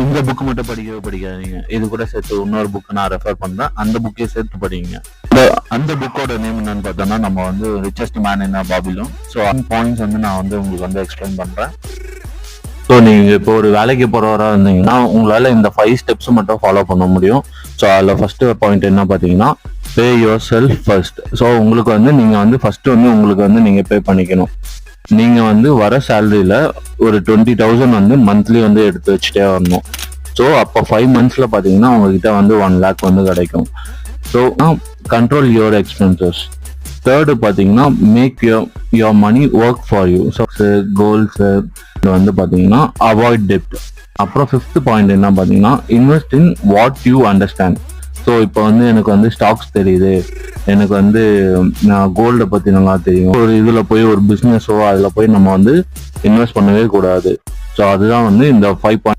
இந்த புக் மட்டும் படிக்கவே படிக்காதீங்க. இது கூட சேர்த்து இன்னொரு புக் நான் ரெஃபர் பண்றேன். அந்த புக்கே சேர்த்து படிங்க. அந்த புக்கோட நேம் என்னன்னு பார்த்தோம்னா, நம்ம வந்து richest man in Babylon. So அந்த பாயிண்ட்ஸ் வந்து நான் வந்து உங்களுக்கு வந்து எக்ஸ்பிளைன் பண்றேன். ஸோ நீங்க இப்போ ஒரு வேலைக்கு போறவரா இருந்தீங்கன்னா உங்களால இந்த 5 ஸ்டெப்ஸ் மட்டும் ஃபாலோ பண்ண முடியும். ஸோ அதில் ஃபர்ஸ்ட் பாயிண்ட் என்ன பார்த்தீங்கன்னா, பே யுவர் செல்ஃப் ஃபர்ஸ்ட். ஸோ உங்களுக்கு வந்து நீங்க வந்து ஃபர்ஸ்ட் வந்து உங்களுக்கு வந்து நீங்க பே பண்ணிக்கணும். நீங்க வந்து வர சேலரியில ஒரு 20,000 வந்து மந்த்லி வந்து எடுத்து வச்சுட்டே வரணும். ஸோ அப்போ 5 monthsல பாத்தீங்கன்னா உங்ககிட்ட வந்து 1 lakh வந்து கிடைக்கும். So control your expenses. Third பாத்தீங்கன்னா, make your money work for you. So goals வந்து பாத்தீங்கன்னா அவாய்ட் டெப்ட். அப்புறம் 5th பாயிண்ட் என்ன பாத்தீங்கன்னா, invest in what you understand. So இப்போ வந்து எனக்கு வந்து ஸ்டாக்ஸ் தெரியுது, எனக்கு வந்து நான் கோல்டை பற்றி நல்லா தெரியும், ஒரு இதில் போய் ஒரு பிஸ்னஸோ அதில் போய் நம்ம வந்து இன்வெஸ்ட் பண்ணவே கூடாது. ஸோ அதுதான் வந்து இந்த 5 பாயிண்ட்